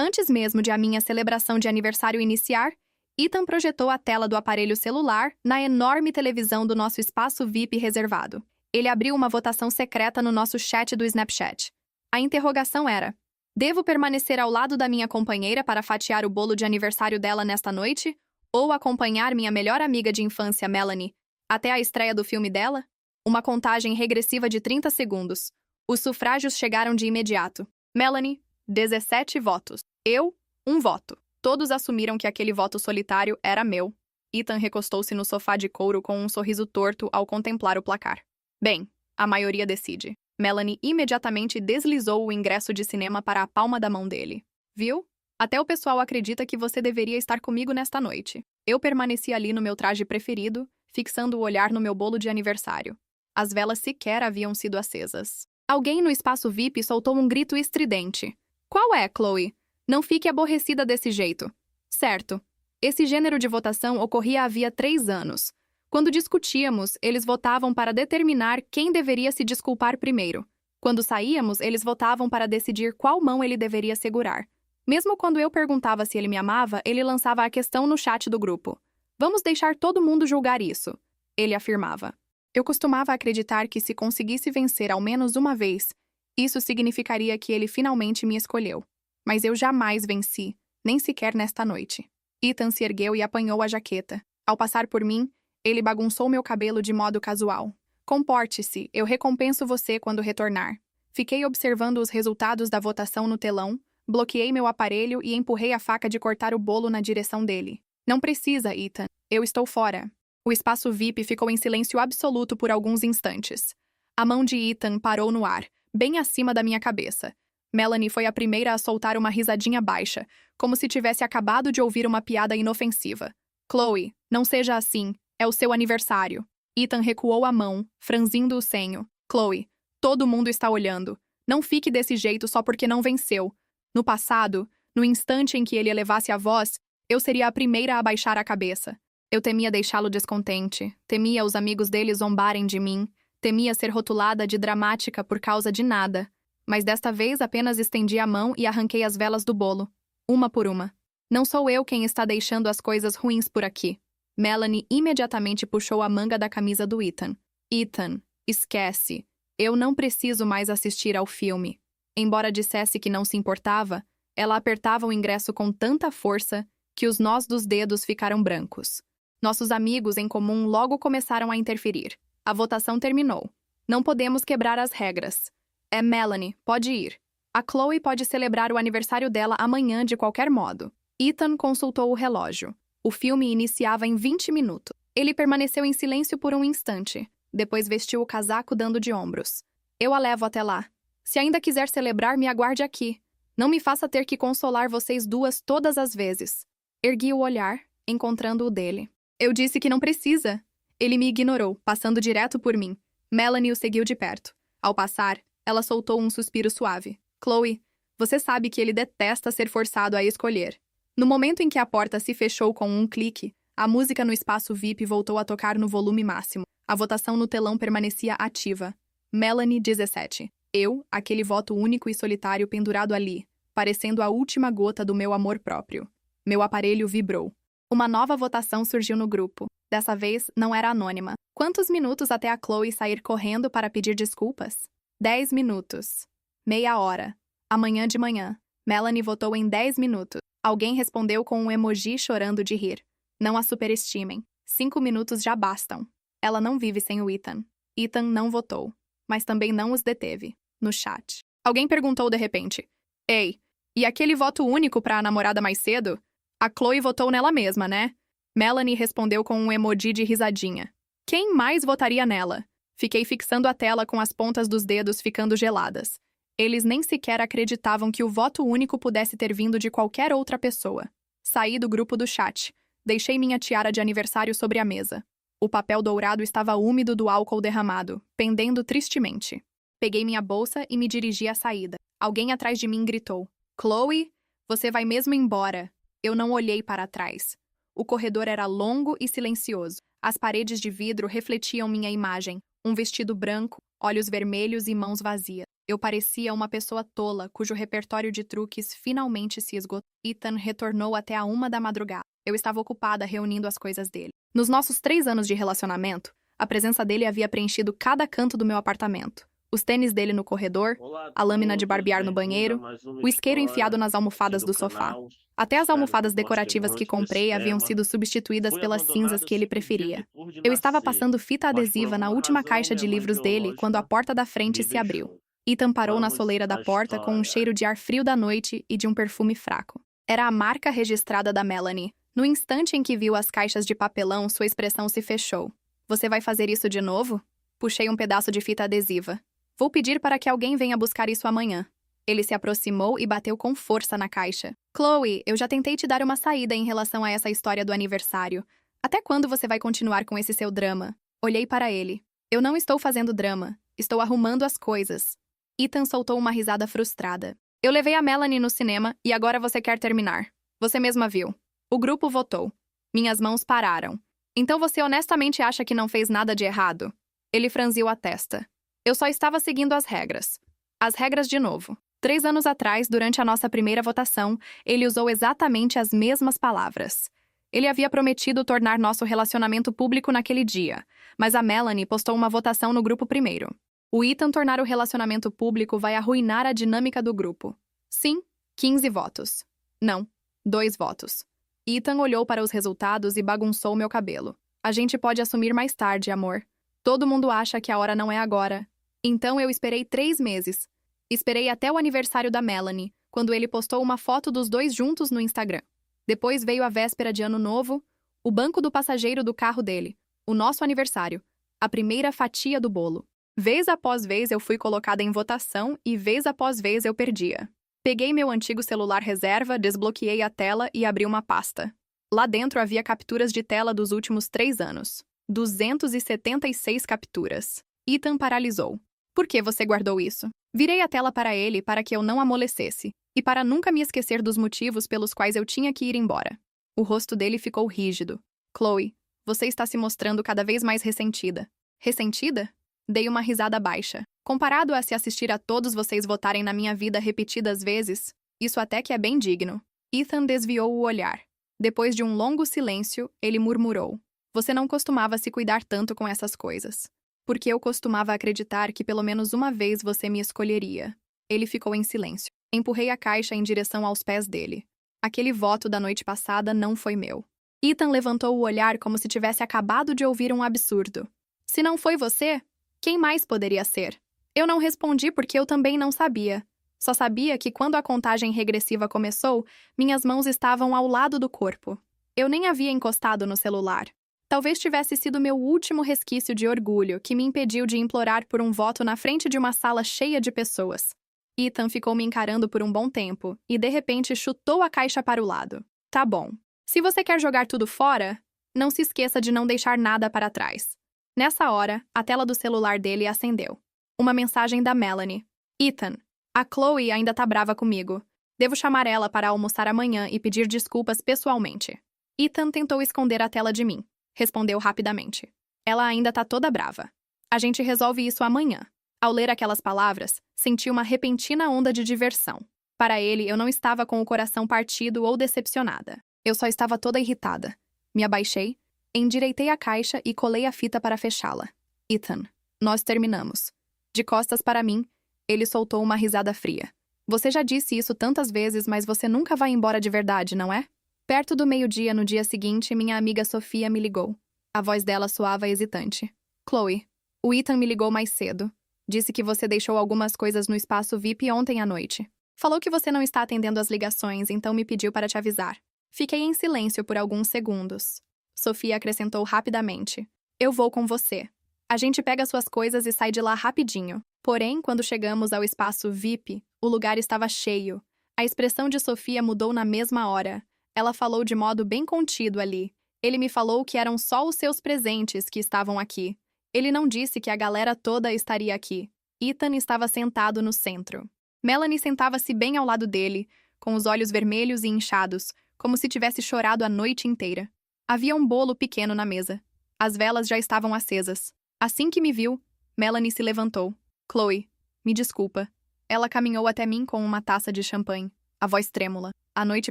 Antes mesmo de a minha celebração de aniversário iniciar, Ethan projetou a tela do aparelho celular na enorme televisão do nosso espaço VIP reservado. Ele abriu uma votação secreta no nosso chat do Snapchat. A interrogação era: devo permanecer ao lado da minha companheira para fatiar o bolo de aniversário dela nesta noite? Ou acompanhar minha melhor amiga de infância, Melanie, até a estreia do filme dela? Uma contagem regressiva de 30 segundos. Os sufrágios chegaram de imediato. Melanie, 17 votos. Eu, 1 voto. Todos assumiram que aquele voto solitário era meu. Ethan recostou-se no sofá de couro com um sorriso torto ao contemplar o placar. Bem, a maioria decide. Melanie imediatamente deslizou o ingresso de cinema para a palma da mão dele. Viu? Até o pessoal acredita que você deveria estar comigo nesta noite. Eu permaneci ali no meu traje preferido, fixando o olhar no meu bolo de aniversário. As velas sequer haviam sido acesas. Alguém no espaço VIP soltou um grito estridente. Qual é, Chloe? Não fique aborrecida desse jeito. Certo. Esse gênero de votação ocorria havia 3 anos. Quando discutíamos, eles votavam para determinar quem deveria se desculpar primeiro. Quando saíamos, eles votavam para decidir qual mão ele deveria segurar. Mesmo quando eu perguntava se ele me amava, ele lançava a questão no chat do grupo. Vamos deixar todo mundo julgar isso, ele afirmava. Eu costumava acreditar que se conseguisse vencer ao menos uma vez, isso significaria que ele finalmente me escolheu. Mas eu jamais venci, nem sequer nesta noite. Ethan se ergueu e apanhou a jaqueta. Ao passar por mim, ele bagunçou meu cabelo de modo casual. Comporte-se, eu recompenso você quando retornar. Fiquei observando os resultados da votação no telão, bloqueei meu aparelho e empurrei a faca de cortar o bolo na direção dele. Não precisa, Ethan. Eu estou fora. O espaço VIP ficou em silêncio absoluto por alguns instantes. A mão de Ethan parou no ar, bem acima da minha cabeça. Melanie foi a primeira a soltar uma risadinha baixa, como se tivesse acabado de ouvir uma piada inofensiva. Chloe, não seja assim. É o seu aniversário. Ethan recuou a mão, franzindo o senho. Chloe, todo mundo está olhando. Não fique desse jeito só porque não venceu. No passado, no instante em que ele elevasse a voz, eu seria a primeira a baixar a cabeça. Eu temia deixá-lo descontente, temia os amigos dele zombarem de mim, temia ser rotulada de dramática por causa de nada. Mas desta vez apenas estendi a mão e arranquei as velas do bolo, uma por uma. Não sou eu quem está deixando as coisas ruins por aqui. Melanie imediatamente puxou a manga da camisa do Ethan. Ethan, esquece. Eu não preciso mais assistir ao filme. Embora dissesse que não se importava, ela apertava o ingresso com tanta força que os nós dos dedos ficaram brancos. Nossos amigos em comum logo começaram a interferir. A votação terminou. Não podemos quebrar as regras. É Melanie, pode ir. A Chloe pode celebrar o aniversário dela amanhã de qualquer modo. Ethan consultou o relógio. O filme iniciava em 20 minutos. Ele permaneceu em silêncio por um instante. Depois vestiu o casaco dando de ombros. Eu a levo até lá. Se ainda quiser celebrar, me aguarde aqui. Não me faça ter que consolar vocês duas todas as vezes. Ergui o olhar, encontrando o dele. Eu disse que não precisa. Ele me ignorou, passando direto por mim. Melanie o seguiu de perto. Ao passar, ela soltou um suspiro suave. Chloe, você sabe que ele detesta ser forçado a escolher. No momento em que a porta se fechou com um clique, a música no espaço VIP voltou a tocar no volume máximo. A votação no telão permanecia ativa. Melanie, 17. Eu, aquele voto único e solitário pendurado ali, parecendo a última gota do meu amor próprio. Meu aparelho vibrou. Uma nova votação surgiu no grupo. Dessa vez, não era anônima. Quantos minutos até a Chloe sair correndo para pedir desculpas? 10 minutos. Meia hora. Amanhã de manhã. Melanie votou em 10 minutos. Alguém respondeu com um emoji chorando de rir. Não a superestimem. 5 minutos já bastam. Ela não vive sem o Ethan. Ethan não votou. Mas também não os deteve. No chat. Alguém perguntou de repente. Ei, e aquele voto único para a namorada mais cedo? A Chloe votou nela mesma, né? Melanie respondeu com um emoji de risadinha. Quem mais votaria nela? Fiquei fixando a tela com as pontas dos dedos ficando geladas. Eles nem sequer acreditavam que o voto único pudesse ter vindo de qualquer outra pessoa. Saí do grupo do chat. Deixei minha tiara de aniversário sobre a mesa. O papel dourado estava úmido do álcool derramado, pendendo tristemente. Peguei minha bolsa e me dirigi à saída. Alguém atrás de mim gritou. Chloe, você vai mesmo embora. Eu não olhei para trás. O corredor era longo e silencioso. As paredes de vidro refletiam minha imagem. Um vestido branco, olhos vermelhos e mãos vazias. Eu parecia uma pessoa tola, cujo repertório de truques finalmente se esgotou. Ethan retornou até a 1 da madrugada. Eu estava ocupada reunindo as coisas dele. Nos nossos 3 anos de relacionamento, a presença dele havia preenchido cada canto do meu apartamento. Os tênis dele no corredor, Olá a a lâmina de todos, barbear no bem-vindo a banheiro, mais uma o isqueiro enfiado história nas aqui almofadas do do sofá. canal. Até as Espero que almofadas gostem decorativas que muito desse comprei haviam tema. sido substituídas Foi pelas cinzas abandonado que ele simplesmente preferia. depois de Eu estava nascer, passando fita mas por adesiva na alguma última razão caixa minha de mãe livros dele quando a biológica porta da frente me se abriu. deixou. Ethan parou na Vamos soleira da à porta com um história. cheiro de ar frio da noite e de um perfume fraco. Era a marca registrada da Melanie. No instante em que viu as caixas de papelão, sua expressão se fechou. Você vai fazer isso de novo? Puxei um pedaço de fita adesiva. Vou pedir para que alguém venha buscar isso amanhã. Ele se aproximou e bateu com força na caixa. Chloe, eu já tentei te dar uma saída em relação a essa história do aniversário. Até quando você vai continuar com esse seu drama? Olhei para ele. Eu não estou fazendo drama. Estou arrumando as coisas. Ethan soltou uma risada frustrada. Eu levei a Melanie no cinema e agora você quer terminar. Você mesma viu. O grupo votou. Minhas mãos pararam. Então você honestamente acha que não fez nada de errado? Ele franziu a testa. Eu só estava seguindo as regras. As regras de novo. 3 anos atrás, durante a nossa primeira votação, ele usou exatamente as mesmas palavras. Ele havia prometido tornar nosso relacionamento público naquele dia, mas a Melanie postou uma votação no grupo primeiro. O Ethan tornar o relacionamento público vai arruinar a dinâmica do grupo. Sim, 15 votos. Não, 2 votos. Ethan olhou para os resultados e bagunçou meu cabelo. A gente pode assumir mais tarde, amor. Todo mundo acha que a hora não é agora. Então eu esperei 3 meses. Esperei até o aniversário da Melanie, quando ele postou uma foto dos dois juntos no Instagram. Depois veio a véspera de Ano Novo, o banco do passageiro do carro dele, o nosso aniversário, a primeira fatia do bolo. Vez após vez eu fui colocada em votação e vez após vez eu perdia. Peguei meu antigo celular reserva, desbloqueei a tela e abri uma pasta. Lá dentro havia capturas de tela dos últimos 3 anos. 276 capturas. Ethan paralisou. Por que você guardou isso? Virei a tela para ele para que eu não amolecesse, e para nunca me esquecer dos motivos pelos quais eu tinha que ir embora. O rosto dele ficou rígido. Chloe, você está se mostrando cada vez mais ressentida. Ressentida? Dei uma risada baixa. Comparado a se assistir a todos vocês votarem na minha vida repetidas vezes, isso até que é bem digno. Ethan desviou o olhar. Depois de um longo silêncio, ele murmurou. Você não costumava se cuidar tanto com essas coisas. Porque eu costumava acreditar que pelo menos uma vez você me escolheria. Ele ficou em silêncio. Empurrei a caixa em direção aos pés dele. Aquele voto da noite passada não foi meu. Ethan levantou o olhar como se tivesse acabado de ouvir um absurdo. Se não foi você, quem mais poderia ser? Eu não respondi porque eu também não sabia. Só sabia que quando a contagem regressiva começou, minhas mãos estavam ao lado do corpo. Eu nem havia encostado no celular. Talvez tivesse sido meu último resquício de orgulho que me impediu de implorar por um voto na frente de uma sala cheia de pessoas. Ethan ficou me encarando por um bom tempo e, de repente, chutou a caixa para o lado. Tá bom. Se você quer jogar tudo fora, não se esqueça de não deixar nada para trás. Nessa hora, a tela do celular dele acendeu. Uma mensagem da Melanie. Ethan, a Chloe ainda tá brava comigo. Devo chamar ela para almoçar amanhã e pedir desculpas pessoalmente. Ethan tentou esconder a tela de mim. Respondeu rapidamente. Ela ainda tá toda brava. A gente resolve isso amanhã. Ao ler aquelas palavras, senti uma repentina onda de diversão. Para ele, eu não estava com o coração partido ou decepcionada. Eu só estava toda irritada. Me abaixei, endireitei a caixa e colei a fita para fechá-la. Ethan, nós terminamos. De costas para mim, ele soltou uma risada fria. Você já disse isso tantas vezes, mas você nunca vai embora de verdade, não é? Perto do meio-dia no dia seguinte, minha amiga Sofia me ligou. A voz dela soava hesitante. Chloe, o Ethan me ligou mais cedo. Disse que você deixou algumas coisas no espaço VIP ontem à noite. Falou que você não está atendendo as ligações, então me pediu para te avisar. Fiquei em silêncio por alguns segundos. Sofia acrescentou rapidamente. Eu vou com você. A gente pega suas coisas e sai de lá rapidinho. Porém, quando chegamos ao espaço VIP, o lugar estava cheio. A expressão de Sofia mudou na mesma hora. Ela falou de modo bem contido ali. Ele me falou que eram só os seus presentes que estavam aqui. Ele não disse que a galera toda estaria aqui. Ethan estava sentado no centro. Melanie sentava-se bem ao lado dele, com os olhos vermelhos e inchados, como se tivesse chorado a noite inteira. Havia um bolo pequeno na mesa. As velas já estavam acesas. Assim que me viu, Melanie se levantou. Chloe, me desculpa. Ela caminhou até mim com uma taça de champanhe, a voz trêmula. A noite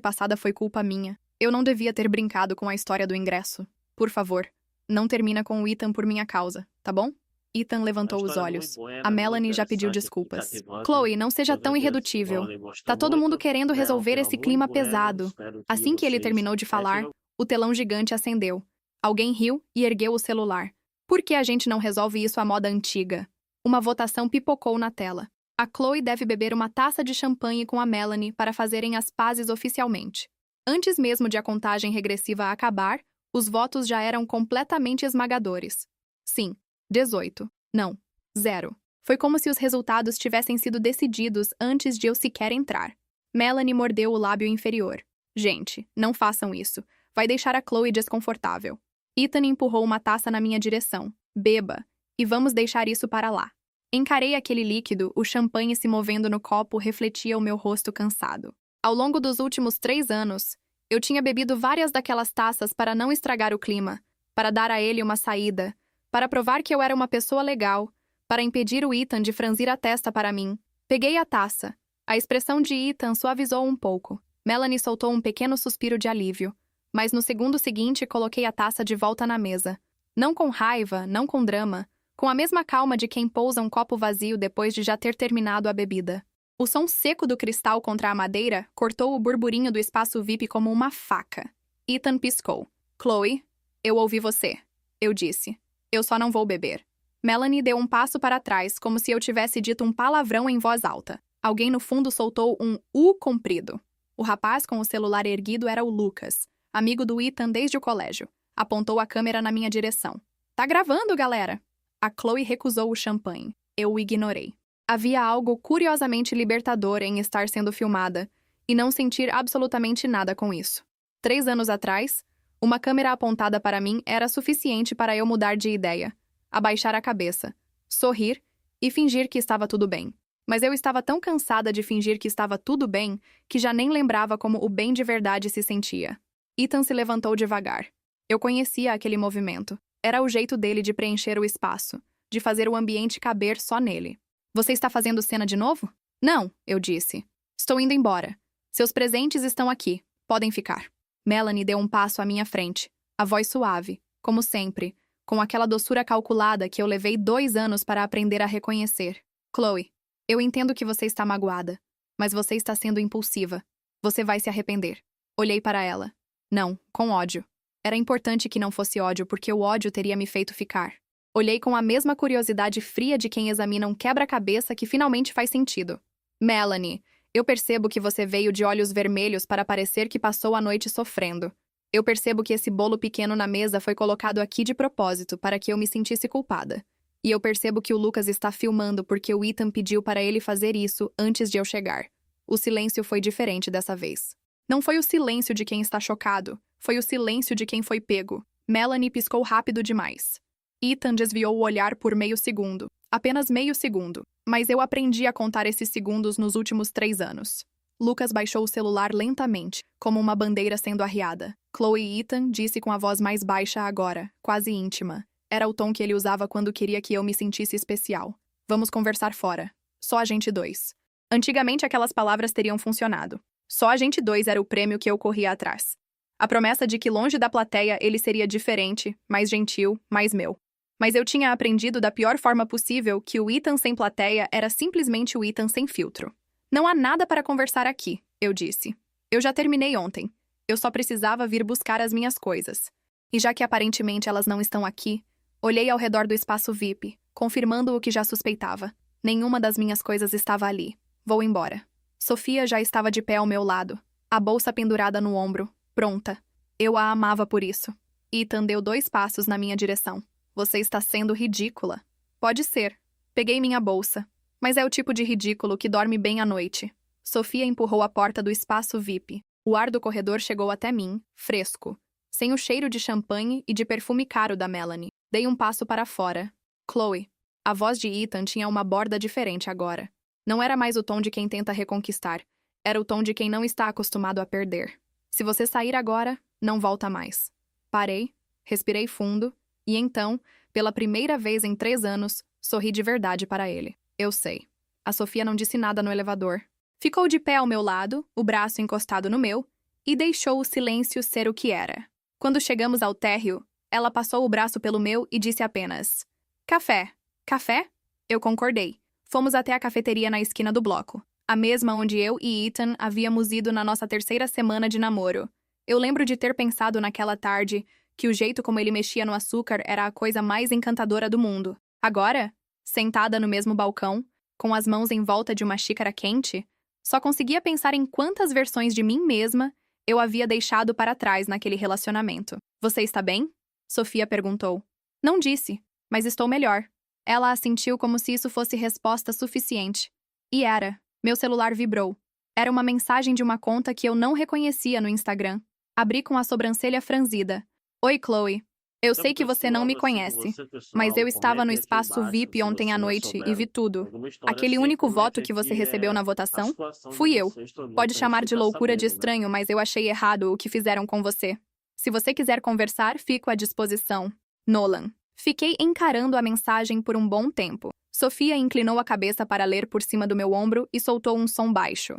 passada foi culpa minha. Eu não devia ter brincado com a história do ingresso. Por favor, não termina com o Ethan por minha causa, tá bom? Ethan A levantou os história é muito olhos. boa, A muito Melanie já pediu interessante, desculpas. cativante. Chloe, não seja Todos tão eles irredutível. podem gostar Tá todo mundo muito, querendo né? É um resolver filme esse muito clima bueno, pesado. espero que Assim que ele vocês terminou de falar, tenham- o telão gigante acendeu. Alguém riu e ergueu o celular. Por que a gente não resolve isso à moda antiga? Uma votação pipocou na tela. A Chloe deve beber uma taça de champanhe com a Melanie para fazerem as pazes oficialmente. Antes mesmo de a contagem regressiva acabar, os votos já eram completamente esmagadores. Sim, 18. Não, 0. Foi como se os resultados tivessem sido decididos antes de eu sequer entrar. Melanie mordeu o lábio inferior. Gente, não façam isso. Vai deixar a Chloe desconfortável. Ethan empurrou uma taça na minha direção. Beba. E vamos deixar isso para lá. Encarei aquele líquido, o champanhe se movendo no copo refletia o meu rosto cansado. Ao longo dos últimos 3 anos, eu tinha bebido várias daquelas taças para não estragar o clima, para dar a ele uma saída, para provar que eu era uma pessoa legal, para impedir o Ethan de franzir a testa para mim. Peguei a taça. A expressão de Ethan suavizou um pouco. Melanie soltou um pequeno suspiro de alívio, mas no segundo seguinte coloquei a taça de volta na mesa. Não com raiva, não com drama, com a mesma calma de quem pousa um copo vazio depois de já ter terminado a bebida. O som seco do cristal contra a madeira cortou o burburinho do espaço VIP como uma faca. Ethan piscou. Chloe, eu ouvi você. Eu disse. Eu só não vou beber. Melanie deu um passo para trás, como se eu tivesse dito um palavrão em voz alta. Alguém no fundo soltou um U comprido. O rapaz com o celular erguido era o Lucas, amigo do Ethan desde o colégio. Apontou a câmera na minha direção. Tá gravando, galera? A Chloe recusou o champanhe. Eu o ignorei. Havia algo curiosamente libertador em estar sendo filmada e não sentir absolutamente nada com isso. 3 anos atrás, uma câmera apontada para mim era suficiente para eu mudar de ideia, abaixar a cabeça, sorrir e fingir que estava tudo bem. Mas eu estava tão cansada de fingir que estava tudo bem que já nem lembrava como o bem de verdade se sentia. Ethan se levantou devagar. Eu conhecia aquele movimento. Era o jeito dele de preencher o espaço, de fazer o ambiente caber só nele. Você está fazendo cena de novo? Não, eu disse. Estou indo embora. Seus presentes estão aqui. Podem ficar. Melanie deu um passo à minha frente, a voz suave, como sempre, com aquela doçura calculada que eu levei 2 anos para aprender a reconhecer. Chloe, eu entendo que você está magoada, mas você está sendo impulsiva. Você vai se arrepender. Olhei para ela. Não, com ódio. Era importante que não fosse ódio, porque o ódio teria me feito ficar. Olhei com a mesma curiosidade fria de quem examina um quebra-cabeça que finalmente faz sentido. Melanie, eu percebo que você veio de olhos vermelhos para parecer que passou a noite sofrendo. Eu percebo que esse bolo pequeno na mesa foi colocado aqui de propósito para que eu me sentisse culpada. E eu percebo que o Lucas está filmando porque o Ethan pediu para ele fazer isso antes de eu chegar. O silêncio foi diferente dessa vez. Não foi o silêncio de quem está chocado, foi o silêncio de quem foi pego. Melanie piscou rápido demais. Ethan desviou o olhar por meio segundo. Apenas meio segundo. Mas eu aprendi a contar esses segundos nos últimos 3 anos. Lucas baixou o celular lentamente, como uma bandeira sendo arriada. Chloe e Ethan disse com a voz mais baixa agora, quase íntima. Era o tom que ele usava quando queria que eu me sentisse especial. Vamos conversar fora. Só a gente 2. Antigamente aquelas palavras teriam funcionado. Só a gente 2 era o prêmio que eu corria atrás. A promessa de que longe da plateia ele seria diferente, mais gentil, mais meu. Mas eu tinha aprendido da pior forma possível que o Ethan sem plateia era simplesmente o Ethan sem filtro. Não há nada para conversar aqui, eu disse. Eu já terminei ontem. Eu só precisava vir buscar as minhas coisas. E já que aparentemente elas não estão aqui, olhei ao redor do espaço VIP, confirmando o que já suspeitava. Nenhuma das minhas coisas estava ali. Vou embora. Sofia já estava de pé ao meu lado, a bolsa pendurada no ombro, pronta. Eu a amava por isso. Ethan deu 2 passos na minha direção. Você está sendo ridícula. Pode ser. Peguei minha bolsa. Mas é o tipo de ridículo que dorme bem à noite. Sofia empurrou a porta do espaço VIP. O ar do corredor chegou até mim, fresco, sem o cheiro de champanhe e de perfume caro da Melanie. Dei um passo para fora. Chloe. A voz de Ethan tinha uma borda diferente agora. Não era mais o tom de quem tenta reconquistar. Era o tom de quem não está acostumado a perder. Se você sair agora, não volta mais. Parei, respirei fundo, e então, pela primeira vez em 3 anos, sorri de verdade para ele. Eu sei. A Sofia não disse nada no elevador. Ficou de pé ao meu lado, o braço encostado no meu, e deixou o silêncio ser o que era. Quando chegamos ao térreo, ela passou o braço pelo meu e disse apenas: Café. Café? Eu concordei. Fomos até a cafeteria na esquina do bloco, a mesma onde eu e Ethan havíamos ido na nossa terceira semana de namoro. Eu lembro de ter pensado naquela tarde que o jeito como ele mexia no açúcar era a coisa mais encantadora do mundo. Agora, sentada no mesmo balcão, com as mãos em volta de uma xícara quente, só conseguia pensar em quantas versões de mim mesma eu havia deixado para trás naquele relacionamento. Você está bem? Sofia perguntou. Não disse, mas estou melhor. Ela assentiu como se isso fosse resposta suficiente. E era. Meu celular vibrou. Era uma mensagem de uma conta que eu não reconhecia no Instagram. Abri com a sobrancelha franzida. Oi, Chloe. Eu sei que você não me conhece, mas eu estava no espaço VIP ontem à noite e vi tudo. Aquele único voto que você recebeu na votação? Fui eu. Pode chamar de loucura de estranho, mas eu achei errado o que fizeram com você. Se você quiser conversar, fico à disposição. Nolan. Fiquei encarando a mensagem por um bom tempo. Sofia inclinou a cabeça para ler por cima do meu ombro e soltou um som baixo.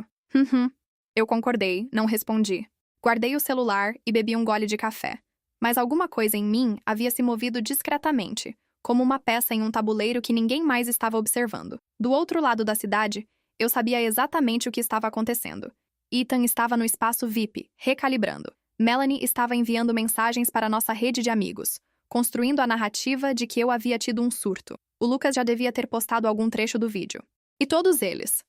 Eu concordei, não respondi. Guardei o celular e bebi um gole de café. Mas alguma coisa em mim havia se movido discretamente, como uma peça em um tabuleiro que ninguém mais estava observando. Do outro lado da cidade, eu sabia exatamente o que estava acontecendo. Ethan estava no espaço VIP, recalibrando. Melanie estava enviando mensagens para nossa rede de amigos, construindo a narrativa de que eu havia tido um surto. O Lucas já devia ter postado algum trecho do vídeo. E todos eles,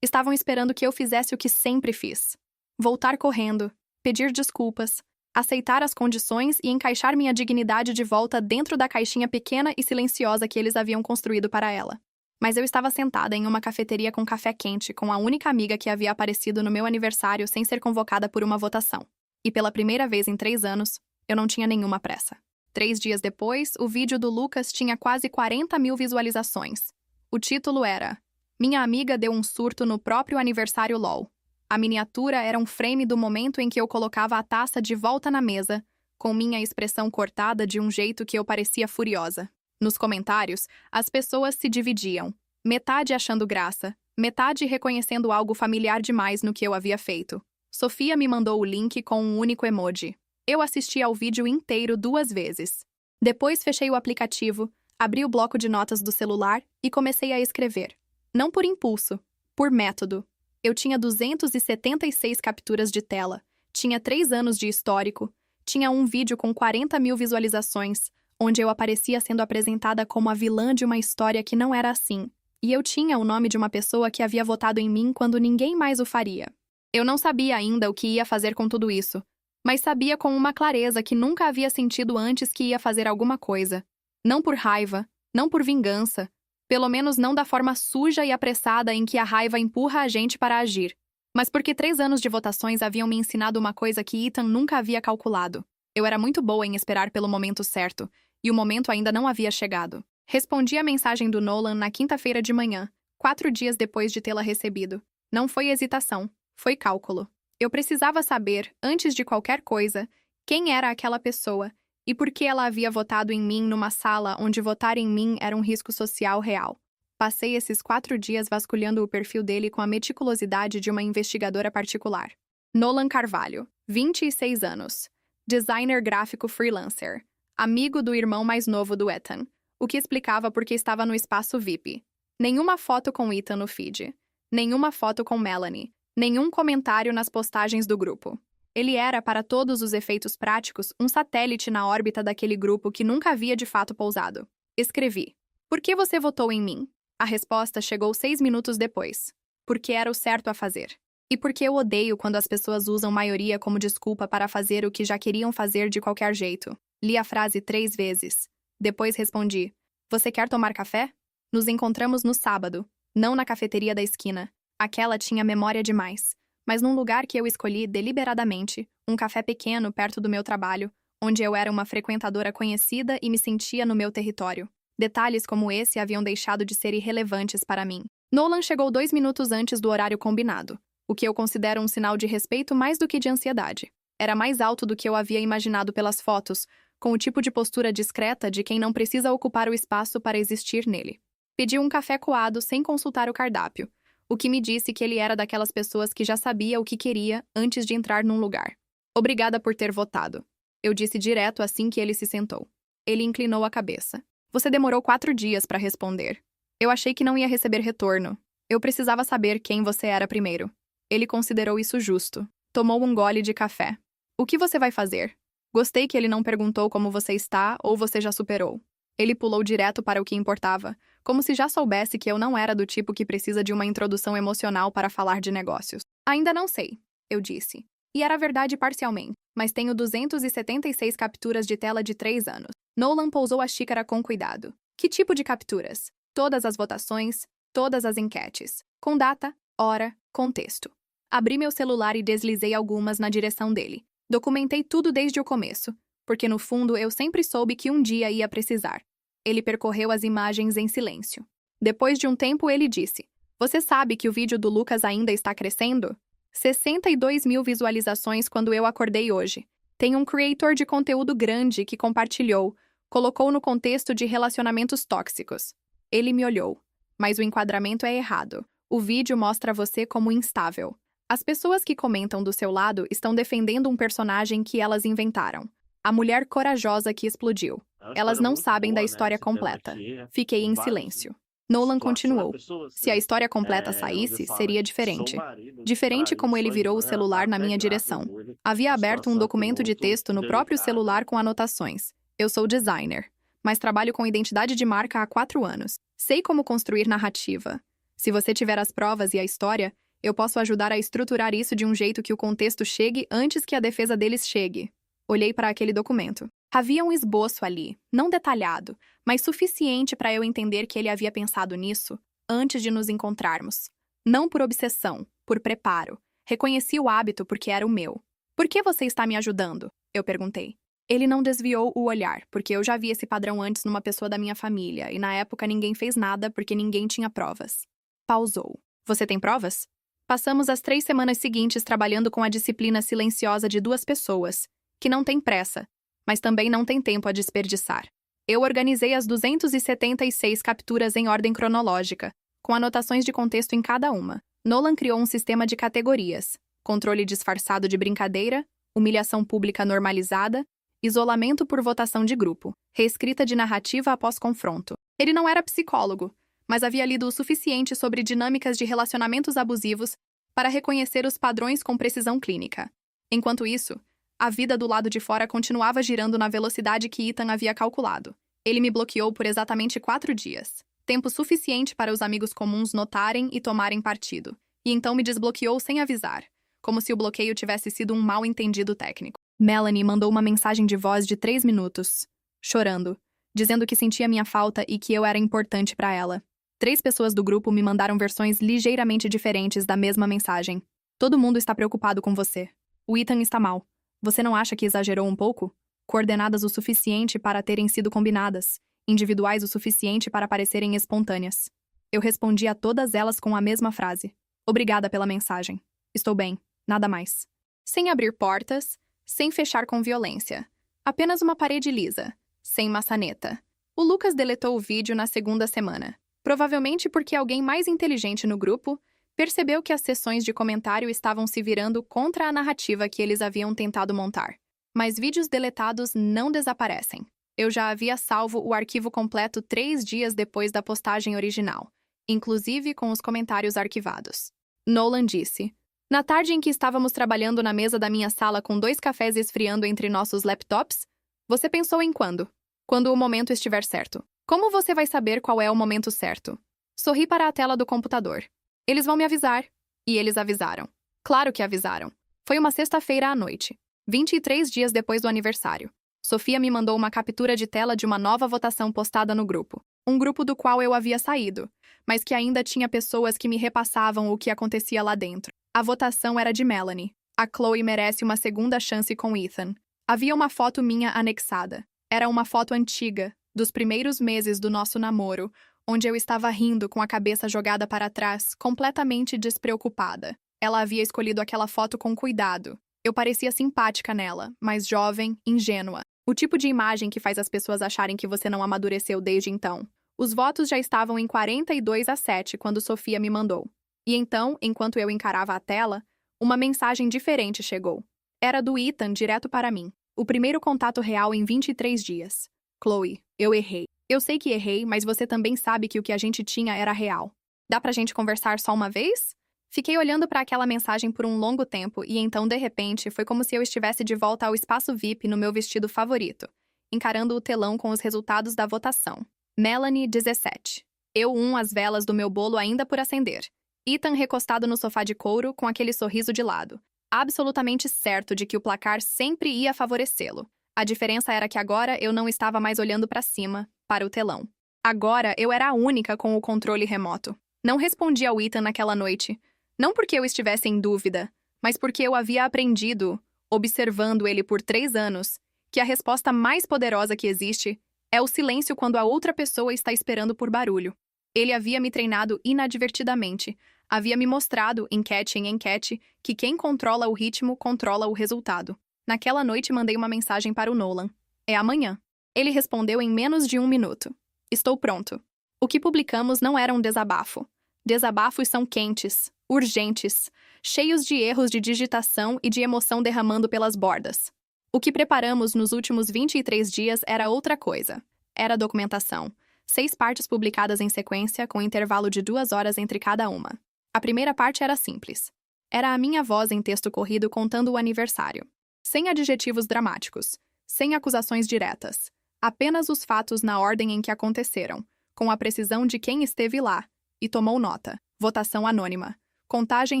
estavam esperando que eu fizesse o que sempre fiz. Voltar correndo, pedir desculpas, aceitar as condições e encaixar minha dignidade de volta dentro da caixinha pequena e silenciosa que eles haviam construído para ela. Mas eu estava sentada em uma cafeteria com café quente com a única amiga que havia aparecido no meu aniversário sem ser convocada por uma votação. E pela primeira vez em 3 anos, eu não tinha nenhuma pressa. 3 dias depois, o vídeo do Lucas tinha quase 40 mil visualizações. O título era Minha amiga deu um surto no próprio aniversário LOL. A miniatura era um frame do momento em que eu colocava a taça de volta na mesa, com minha expressão cortada de um jeito que eu parecia furiosa. Nos comentários, as pessoas se dividiam, metade achando graça, metade reconhecendo algo familiar demais no que eu havia feito. Sofia me mandou o link com um único emoji. Eu assisti ao vídeo inteiro 2 vezes. Depois fechei o aplicativo, abri o bloco de notas do celular e comecei a escrever. Não por impulso, por método. Eu tinha 276 capturas de tela, tinha 3 anos de histórico, tinha um vídeo com 40 mil visualizações, onde eu aparecia sendo apresentada como a vilã de uma história que não era assim, e eu tinha o nome de uma pessoa que havia votado em mim quando ninguém mais o faria. Eu não sabia ainda o que ia fazer com tudo isso, mas sabia com uma clareza que nunca havia sentido antes que ia fazer alguma coisa. Não por raiva, não por vingança, pelo menos não da forma suja e apressada em que a raiva empurra a gente para agir, mas porque 3 anos de votações haviam me ensinado uma coisa que Ethan nunca havia calculado. Eu era muito boa em esperar pelo momento certo, e o momento ainda não havia chegado. Respondi a mensagem do Nolan na quinta-feira de manhã, 4 dias depois de tê-la recebido. Não foi hesitação, foi cálculo. Eu precisava saber, antes de qualquer coisa, quem era aquela pessoa e por que ela havia votado em mim numa sala onde votar em mim era um risco social real. Passei esses 4 dias vasculhando o perfil dele com a meticulosidade de uma investigadora particular. Nolan Carvalho, 26 anos. Designer gráfico freelancer. Amigo do irmão mais novo do Ethan, o que explicava por que estava no espaço VIP. Nenhuma foto com Ethan no feed. Nenhuma foto com Melanie. Nenhum comentário nas postagens do grupo. Ele era, para todos os efeitos práticos, um satélite na órbita daquele grupo que nunca havia de fato pousado. Escrevi. Por que você votou em mim? A resposta chegou 6 minutos depois. Porque era o certo a fazer. E porque eu odeio quando as pessoas usam maioria como desculpa para fazer o que já queriam fazer de qualquer jeito. Li a frase 3 vezes. Depois respondi. Você quer tomar café? Nos encontramos no sábado, não na cafeteria da esquina. Aquela tinha memória demais. Mas num lugar que eu escolhi deliberadamente, um café pequeno perto do meu trabalho, onde eu era uma frequentadora conhecida e me sentia no meu território. Detalhes como esse haviam deixado de ser irrelevantes para mim. Nolan chegou 2 minutos antes do horário combinado, o que eu considero um sinal de respeito mais do que de ansiedade. Era mais alto do que eu havia imaginado pelas fotos, com o tipo de postura discreta de quem não precisa ocupar o espaço para existir nele. Pediu um café coado sem consultar o cardápio, o que me disse que ele era daquelas pessoas que já sabia o que queria antes de entrar num lugar. Obrigada por ter votado. Eu disse direto assim que ele se sentou. Ele inclinou a cabeça. Você demorou 4 dias para responder. Eu achei que não ia receber retorno. Eu precisava saber quem você era primeiro. Ele considerou isso justo. Tomou um gole de café. O que você vai fazer? Gostei que ele não perguntou como você está ou você já superou. Ele pulou direto para o que importava, como se já soubesse que eu não era do tipo que precisa de uma introdução emocional para falar de negócios. Ainda não sei, eu disse. E era verdade parcialmente, mas tenho 276 capturas de tela de 3 anos. Nolan pousou a xícara com cuidado. Que tipo de capturas? Todas as votações, todas as enquetes. Com data, hora, contexto. Abri meu celular e deslizei algumas na direção dele. Documentei tudo desde o começo, porque no fundo eu sempre soube que um dia ia precisar. Ele percorreu as imagens em silêncio. Depois de um tempo ele disse, você sabe que o vídeo do Lucas ainda está crescendo? 62 mil visualizações quando eu acordei hoje. Tem um creator de conteúdo grande que compartilhou, colocou no contexto de relacionamentos tóxicos. Ele me olhou. Mas o enquadramento é errado. O vídeo mostra você como instável. As pessoas que comentam do seu lado estão defendendo um personagem que elas inventaram. A mulher corajosa que explodiu. Elas não sabem da história completa. Fiquei em silêncio. Nolan continuou. Se a história completa saísse, seria diferente. Diferente como ele virou o celular na minha direção. Havia aberto um documento de texto no próprio celular com anotações. Eu sou designer, mas trabalho com identidade de marca há 4 anos. Sei como construir narrativa. Se você tiver as provas e a história, eu posso ajudar a estruturar isso de um jeito que o contexto chegue antes que a defesa deles chegue. Olhei para aquele documento. Havia um esboço ali, não detalhado, mas suficiente para eu entender que ele havia pensado nisso antes de nos encontrarmos. Não por obsessão, por preparo. Reconheci o hábito porque era o meu. Por que você está me ajudando? Eu perguntei. Ele não desviou o olhar, porque eu já vi esse padrão antes numa pessoa da minha família, e na época ninguém fez nada porque ninguém tinha provas. Pausou. Você tem provas? Passamos as 3 semanas seguintes trabalhando com a disciplina silenciosa de 2 pessoas, que não tem pressa, mas também não tem tempo a desperdiçar. Eu organizei as 276 capturas em ordem cronológica, com anotações de contexto em cada uma. Nolan criou um sistema de categorias: controle disfarçado de brincadeira, humilhação pública normalizada, isolamento por votação de grupo, reescrita de narrativa após confronto. Ele não era psicólogo, mas havia lido o suficiente sobre dinâmicas de relacionamentos abusivos para reconhecer os padrões com precisão clínica. Enquanto isso, a vida do lado de fora continuava girando na velocidade que Ethan havia calculado. Ele me bloqueou por exatamente 4 dias. Tempo suficiente para os amigos comuns notarem e tomarem partido. E então me desbloqueou sem avisar, como se o bloqueio tivesse sido um mal-entendido técnico. Melanie mandou uma mensagem de voz de 3 minutos, chorando, dizendo que sentia minha falta e que eu era importante para ela. 3 pessoas do grupo me mandaram versões ligeiramente diferentes da mesma mensagem. Todo mundo está preocupado com você. O Ethan está mal. Você não acha que exagerou um pouco? Coordenadas o suficiente para terem sido combinadas, individuais o suficiente para parecerem espontâneas. Eu respondi a todas elas com a mesma frase. Obrigada pela mensagem. Estou bem, nada mais. Sem abrir portas, sem fechar com violência. Apenas uma parede lisa, sem maçaneta. O Lucas deletou o vídeo na 2ª semana. Provavelmente porque alguém mais inteligente no grupo percebeu que as sessões de comentário estavam se virando contra a narrativa que eles haviam tentado montar. Mas vídeos deletados não desaparecem. Eu já havia salvo o arquivo completo 3 dias depois da postagem original, inclusive com os comentários arquivados. Nolan disse: na tarde em que estávamos trabalhando na mesa da minha sala com 2 cafés esfriando entre nossos laptops, você pensou em quando? Quando o momento estiver certo. Como você vai saber qual é o momento certo? Sorri para a tela do computador. Eles vão me avisar. E eles avisaram. Claro que avisaram. Foi uma sexta-feira à noite, 23 dias depois do aniversário. Sofia me mandou uma captura de tela de uma nova votação postada no grupo. Um grupo do qual eu havia saído, mas que ainda tinha pessoas que me repassavam o que acontecia lá dentro. A votação era de Melanie. A Chloe merece uma segunda chance com Ethan. Havia uma foto minha anexada. Era uma foto antiga, dos primeiros meses do nosso namoro, onde eu estava rindo com a cabeça jogada para trás, completamente despreocupada. Ela havia escolhido aquela foto com cuidado. Eu parecia simpática nela, mas jovem, ingênua. O tipo de imagem que faz as pessoas acharem que você não amadureceu desde então. Os votos já estavam em 42-7 quando Sofia me mandou. E então, enquanto eu encarava a tela, uma mensagem diferente chegou. Era do Ethan direto para mim. O primeiro contato real em 23 dias. Chloe, eu errei. Eu sei que errei, mas você também sabe que o que a gente tinha era real. Dá pra gente conversar só uma vez? Fiquei olhando para aquela mensagem por um longo tempo e então, de repente, foi como se eu estivesse de volta ao espaço VIP no meu vestido favorito, encarando o telão com os resultados da votação. Melanie, 17. Eu, as velas do meu bolo ainda por acender. Ethan recostado no sofá de couro com aquele sorriso de lado, absolutamente certo de que o placar sempre ia favorecê-lo. A diferença era que agora eu não estava mais olhando para cima, para o telão. Agora eu era a única com o controle remoto. Não respondi ao Ethan naquela noite. Não porque eu estivesse em dúvida, mas porque eu havia aprendido, observando ele por 3 anos, que a resposta mais poderosa que existe é o silêncio quando a outra pessoa está esperando por barulho. Ele havia me treinado inadvertidamente, havia me mostrado, enquete em enquete, que quem controla o ritmo controla o resultado. Naquela noite mandei uma mensagem para o Nolan. É amanhã. Ele respondeu em menos de 1 minuto. Estou pronto. O que publicamos não era um desabafo. Desabafos são quentes, urgentes, cheios de erros de digitação e de emoção derramando pelas bordas. O que preparamos nos últimos 23 dias era outra coisa. Era documentação. 6 partes publicadas em sequência, com intervalo de 2 horas entre cada uma. A primeira parte era simples. Era a minha voz em texto corrido contando o aniversário. Sem adjetivos dramáticos, sem acusações diretas. Apenas os fatos na ordem em que aconteceram, com a precisão de quem esteve lá e tomou nota. Votação anônima. Contagem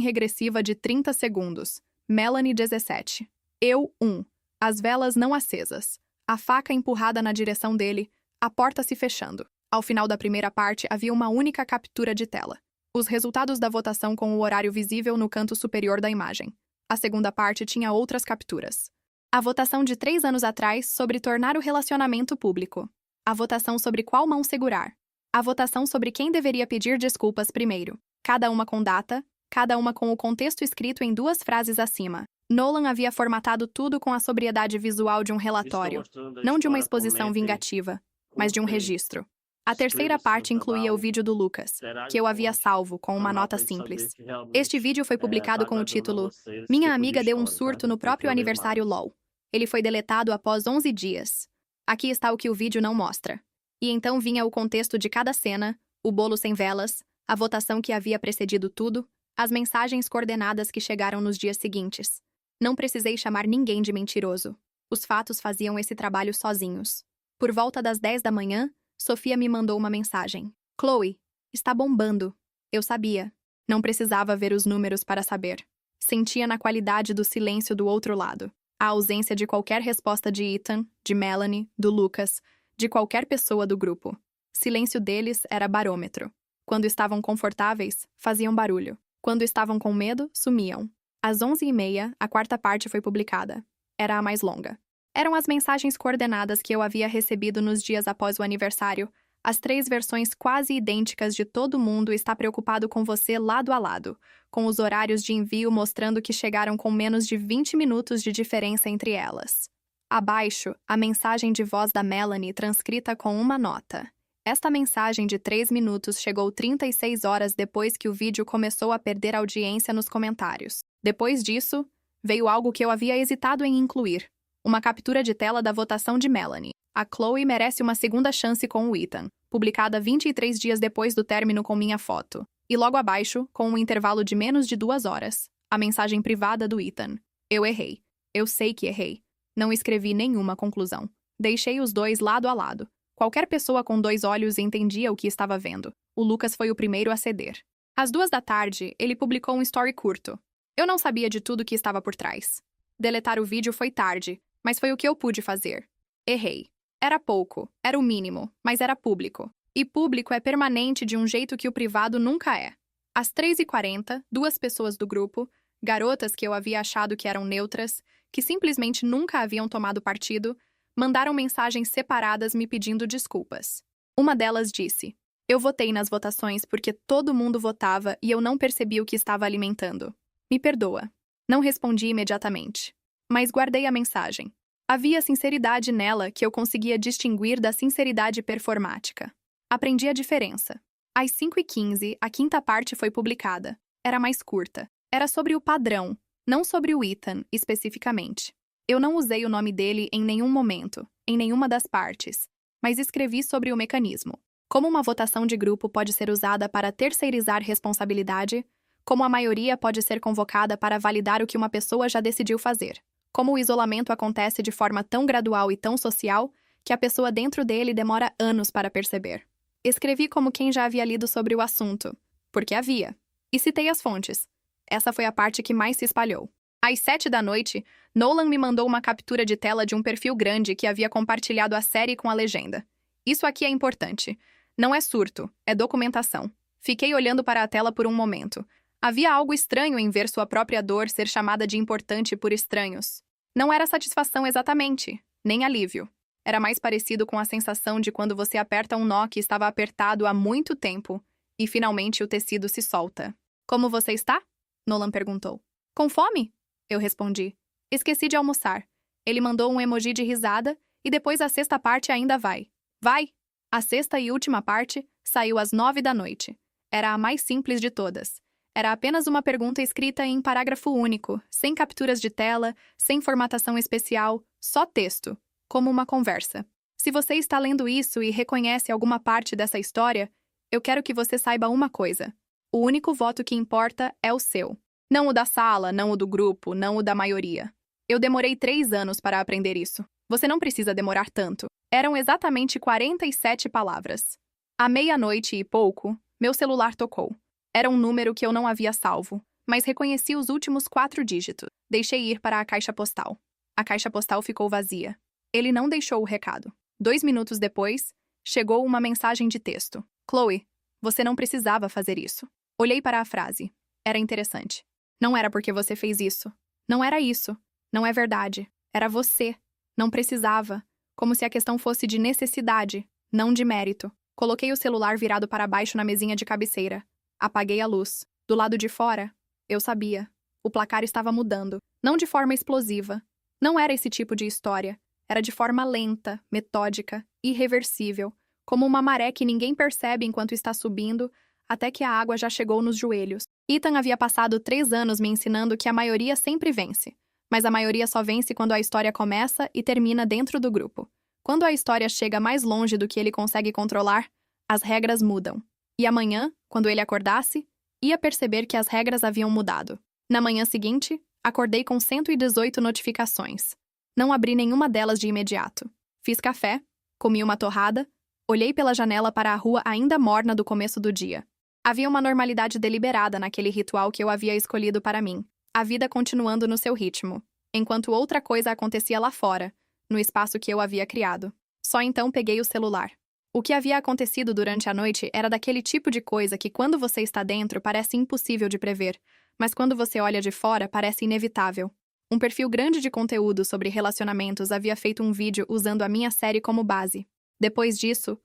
regressiva de 30 segundos. Melanie, 17. Eu, 1. As velas não acesas. A faca empurrada na direção dele, a porta se fechando. Ao final da primeira parte, havia uma única captura de tela. Os resultados da votação com o horário visível no canto superior da imagem. A segunda parte tinha outras capturas. A votação de 3 anos atrás sobre tornar o relacionamento público. A votação sobre qual mão segurar. A votação sobre quem deveria pedir desculpas primeiro. Cada uma com data, cada uma com o contexto escrito em 2 frases acima. Nolan havia formatado tudo com a sobriedade visual de um relatório, não de uma exposição vingativa, mas de um registro. A terceira parte incluía o vídeo do Lucas, que eu havia salvo com uma nota simples. Este vídeo foi publicado com o título Minha amiga deu um surto no próprio aniversário LOL. Ele foi deletado após 11 dias. Aqui está o que o vídeo não mostra. E então vinha o contexto de cada cena, o bolo sem velas, a votação que havia precedido tudo, as mensagens coordenadas que chegaram nos dias seguintes. Não precisei chamar ninguém de mentiroso. Os fatos faziam esse trabalho sozinhos. Por volta das 10 da manhã, Sofia me mandou uma mensagem. Chloe, está bombando. Eu sabia. Não precisava ver os números para saber. Sentia na qualidade do silêncio do outro lado. A ausência de qualquer resposta de Ethan, de Melanie, do Lucas, de qualquer pessoa do grupo. Silêncio deles era barômetro. Quando estavam confortáveis, faziam barulho. Quando estavam com medo, sumiam. Às 11h30, a quarta parte foi publicada. Era a mais longa. Eram as mensagens coordenadas que eu havia recebido nos dias após o aniversário. As 3 versões quase idênticas de todo mundo está preocupado com você lado a lado, com os horários de envio mostrando que chegaram com menos de 20 minutos de diferença entre elas. Abaixo, a mensagem de voz da Melanie transcrita com uma nota. Esta mensagem de 3 minutos chegou 36 horas depois que o vídeo começou a perder audiência nos comentários. Depois disso, veio algo que eu havia hesitado em incluir. Uma captura de tela da votação de Melanie. A Chloe merece uma segunda chance com o Ethan, publicada 23 dias depois do término com minha foto. E logo abaixo, com um intervalo de menos de 2 horas, a mensagem privada do Ethan. Eu errei. Eu sei que errei. Não escrevi nenhuma conclusão. Deixei os dois lado a lado. Qualquer pessoa com 2 olhos entendia o que estava vendo. O Lucas foi o primeiro a ceder. Às 2 da tarde, ele publicou um story curto. Eu não sabia de tudo que estava por trás. Deletar o vídeo foi tarde, mas foi o que eu pude fazer. Errei. Era pouco, era o mínimo, mas era público. E público é permanente de um jeito que o privado nunca é. Às 3h40, 2 pessoas do grupo, garotas que eu havia achado que eram neutras, que simplesmente nunca haviam tomado partido, mandaram mensagens separadas me pedindo desculpas. Uma delas disse: Eu votei nas votações porque todo mundo votava e eu não percebi o que estava alimentando. Me perdoa. Não respondi imediatamente. Mas guardei a mensagem. Havia sinceridade nela que eu conseguia distinguir da sinceridade performática. Aprendi a diferença. Às 5h15, a quinta parte foi publicada. Era mais curta. Era sobre o padrão, não sobre o Ethan, especificamente. Eu não usei o nome dele em nenhum momento, em nenhuma das partes, mas escrevi sobre o mecanismo. Como uma votação de grupo pode ser usada para terceirizar responsabilidade, como a maioria pode ser convocada para validar o que uma pessoa já decidiu fazer. Como o isolamento acontece de forma tão gradual e tão social que a pessoa dentro dele demora anos para perceber. Escrevi como quem já havia lido sobre o assunto, porque havia. E citei as fontes. Essa foi a parte que mais se espalhou. Às 7 da noite, Nolan me mandou uma captura de tela de um perfil grande que havia compartilhado a série com a legenda. Isso aqui é importante. Não é surto, é documentação. Fiquei olhando para a tela por um momento. Havia algo estranho em ver sua própria dor ser chamada de importante por estranhos. Não era satisfação exatamente, nem alívio. Era mais parecido com a sensação de quando você aperta um nó que estava apertado há muito tempo e finalmente o tecido se solta. Como você está? Nolan perguntou. Com fome? Eu respondi. Esqueci de almoçar. Ele mandou um emoji de risada e depois a sexta parte ainda vai. Vai! A sexta e última parte saiu às 9 da noite. Era a mais simples de todas. Era apenas uma pergunta escrita em parágrafo único, sem capturas de tela, sem formatação especial, só texto, como uma conversa. Se você está lendo isso e reconhece alguma parte dessa história, eu quero que você saiba uma coisa. O único voto que importa é o seu. Não o da sala, não o do grupo, não o da maioria. Eu demorei 3 anos para aprender isso. Você não precisa demorar tanto. Eram exatamente 47 palavras. À 00:30 e pouco, meu celular tocou. Era um número que eu não havia salvo, mas reconheci os últimos 4 dígitos. Deixei ir para a caixa postal. A caixa postal ficou vazia. Ele não deixou o recado. 2 minutos depois, chegou uma mensagem de texto. Chloe, você não precisava fazer isso. Olhei para a frase. Era interessante. Não era porque você fez isso. Não era isso. Não é verdade. Era você. Não precisava. Como se a questão fosse de necessidade, não de mérito. Coloquei o celular virado para baixo na mesinha de cabeceira. Apaguei a luz. Do lado de fora, eu sabia. O placar estava mudando. Não de forma explosiva. Não era esse tipo de história. Era de forma lenta, metódica, irreversível. Como uma maré que ninguém percebe enquanto está subindo, até que a água já chegou nos joelhos. Ethan havia passado 3 anos me ensinando que a maioria sempre vence. Mas a maioria só vence quando a história começa e termina dentro do grupo. Quando a história chega mais longe do que ele consegue controlar, as regras mudam. E amanhã, quando ele acordasse, ia perceber que as regras haviam mudado. Na manhã seguinte, acordei com 118 notificações. Não abri nenhuma delas de imediato. Fiz café, comi uma torrada, olhei pela janela para a rua ainda morna do começo do dia. Havia uma normalidade deliberada naquele ritual que eu havia escolhido para mim. A vida continuando no seu ritmo, enquanto outra coisa acontecia lá fora, no espaço que eu havia criado. Só então peguei o celular. O que havia acontecido durante a noite era daquele tipo de coisa que quando você está dentro parece impossível de prever, mas quando você olha de fora parece inevitável. Um perfil grande de conteúdo sobre relacionamentos havia feito um vídeo usando a minha série como base. Depois disso,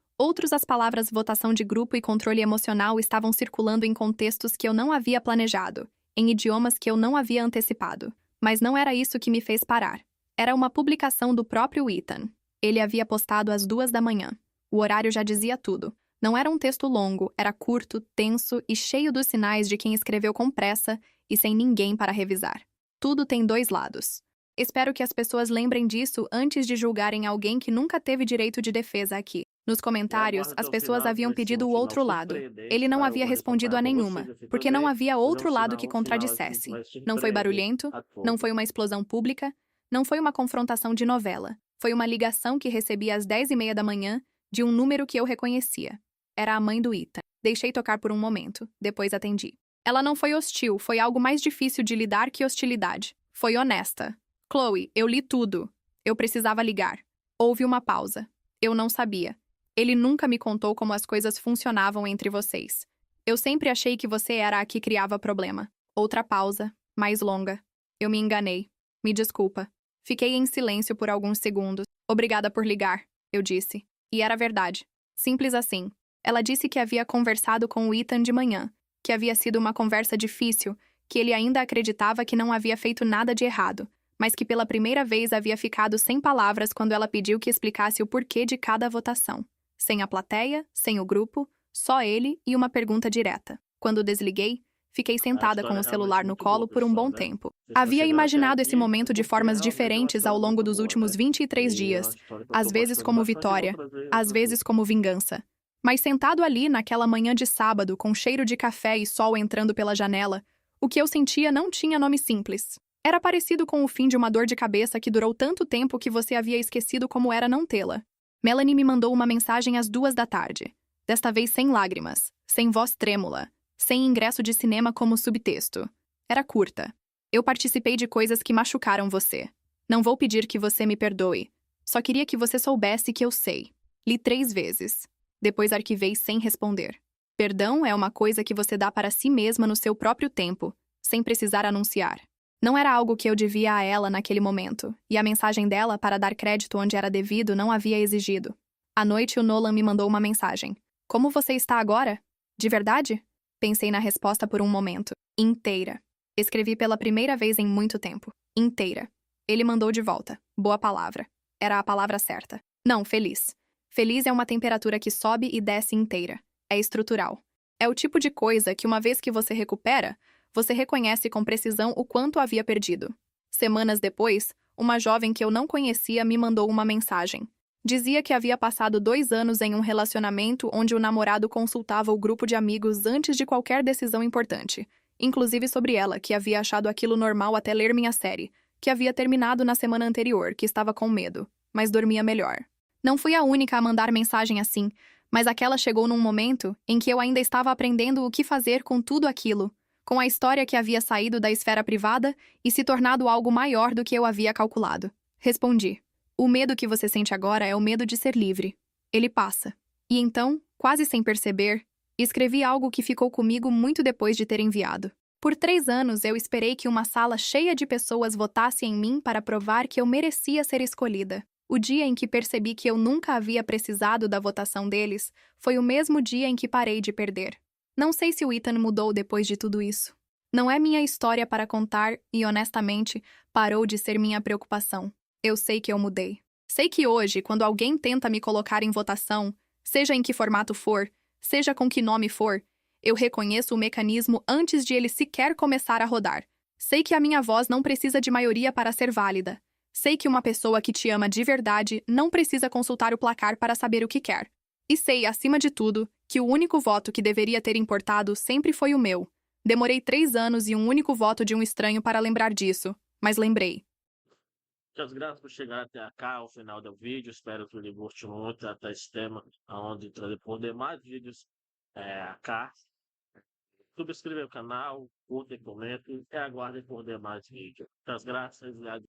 as palavras votação de grupo e controle emocional estavam circulando em contextos que eu não havia planejado, em idiomas que eu não havia antecipado. Mas não era isso que me fez parar. Era uma publicação do próprio Ethan. Ele havia postado às 2 da manhã. O horário já dizia tudo. Não era um texto longo, era curto, tenso e cheio dos sinais de quem escreveu com pressa e sem ninguém para revisar. Tudo tem 2 lados. Espero que as pessoas lembrem disso antes de julgarem alguém que nunca teve direito de defesa aqui. Nos comentários, as pessoas haviam pedido o outro lado. Ele não havia respondido a nenhuma, porque não havia outro lado que contradissesse. Não foi barulhento, não foi uma explosão pública, não foi uma confrontação de novela. Foi uma ligação que recebi às 10h30 da manhã de um número que eu reconhecia. Era a mãe do Ethan. Deixei tocar por um momento, depois atendi. Ela não foi hostil, foi algo mais difícil de lidar que hostilidade. Foi honesta. Chloe, eu li tudo. Eu precisava ligar. Houve uma pausa. Eu não sabia. Ele nunca me contou como as coisas funcionavam entre vocês. Eu sempre achei que você era a que criava problema. Outra pausa, mais longa. Eu me enganei. Me desculpa. Fiquei em silêncio por alguns segundos. Obrigada por ligar, eu disse. E era verdade. Simples assim. Ela disse que havia conversado com o Ethan de manhã, que havia sido uma conversa difícil, que ele ainda acreditava que não havia feito nada de errado, mas que pela primeira vez havia ficado sem palavras quando ela pediu que explicasse o porquê de cada votação. Sem a plateia, sem o grupo, só ele e uma pergunta direta. Quando desliguei, fiquei A sentada com história o é realmente celular no muito boa, colo por um pessoal, bom né? tempo. Vocês estão Havia chegando até imaginado esse aqui, é momento de porque formas realmente é uma diferentes ao história longo muito dos boa, últimos né? 23 E é uma dias, história que eu às tô vezes gostando como bastante e vou vitória, trazer às outra vezes coisa. como vingança. Mas sentado ali naquela manhã de sábado, com cheiro de café e sol entrando pela janela, o que eu sentia não tinha nome simples. Era parecido com o fim de uma dor de cabeça que durou tanto tempo que você havia esquecido como era não tê-la. Melanie me mandou uma mensagem às 2 da tarde. Desta vez sem lágrimas, sem voz trêmula, sem ingresso de cinema como subtexto. Era curta. Eu participei de coisas que machucaram você. Não vou pedir que você me perdoe. Só queria que você soubesse que eu sei. Li 3 vezes. Depois arquivei sem responder. Perdão é uma coisa que você dá para si mesma no seu próprio tempo, sem precisar anunciar. Não era algo que eu devia a ela naquele momento, e a mensagem dela, para dar crédito onde era devido, não havia exigido. À noite, o Nolan me mandou uma mensagem. Como você está agora? De verdade? Pensei na resposta por um momento. Inteira. Escrevi pela primeira vez em muito tempo. Inteira. Ele mandou de volta. Boa palavra. Era a palavra certa. Não, feliz. Feliz é uma temperatura que sobe e desce inteira. É estrutural. É o tipo de coisa que, uma vez que você recupera, você reconhece com precisão o quanto havia perdido. Semanas depois, uma jovem que eu não conhecia me mandou uma mensagem. Dizia que havia passado 2 anos em um relacionamento onde o namorado consultava o grupo de amigos antes de qualquer decisão importante, inclusive sobre ela, que havia achado aquilo normal até ler minha série, que havia terminado na semana anterior, que estava com medo, mas dormia melhor. Não fui a única a mandar mensagem assim, mas aquela chegou num momento em que eu ainda estava aprendendo o que fazer com tudo aquilo, com a história que havia saído da esfera privada e se tornado algo maior do que eu havia calculado. Respondi. O medo que você sente agora é o medo de ser livre. Ele passa. E então, quase sem perceber, escrevi algo que ficou comigo muito depois de ter enviado. Por 3 anos eu esperei que uma sala cheia de pessoas votasse em mim para provar que eu merecia ser escolhida. O dia em que percebi que eu nunca havia precisado da votação deles foi o mesmo dia em que parei de perder. Não sei se o Ethan mudou depois de tudo isso. Não é minha história para contar e, honestamente, parou de ser minha preocupação. Eu sei que eu mudei. Sei que hoje, quando alguém tenta me colocar em votação, seja em que formato for, seja com que nome for, eu reconheço o mecanismo antes de ele sequer começar a rodar. Sei que a minha voz não precisa de maioria para ser válida. Sei que uma pessoa que te ama de verdade não precisa consultar o placar para saber o que quer. E sei, acima de tudo, que o único voto que deveria ter importado sempre foi o meu. Demorei 3 anos e um único voto de um estranho para lembrar disso, mas lembrei. Muitas graças por chegar até cá, ao final do vídeo. Espero que lhe goste muito até esse tema, onde trazer por demais vídeos cá. Subscreva o canal, curta e comente e aguardem por demais vídeos. Muitas graças e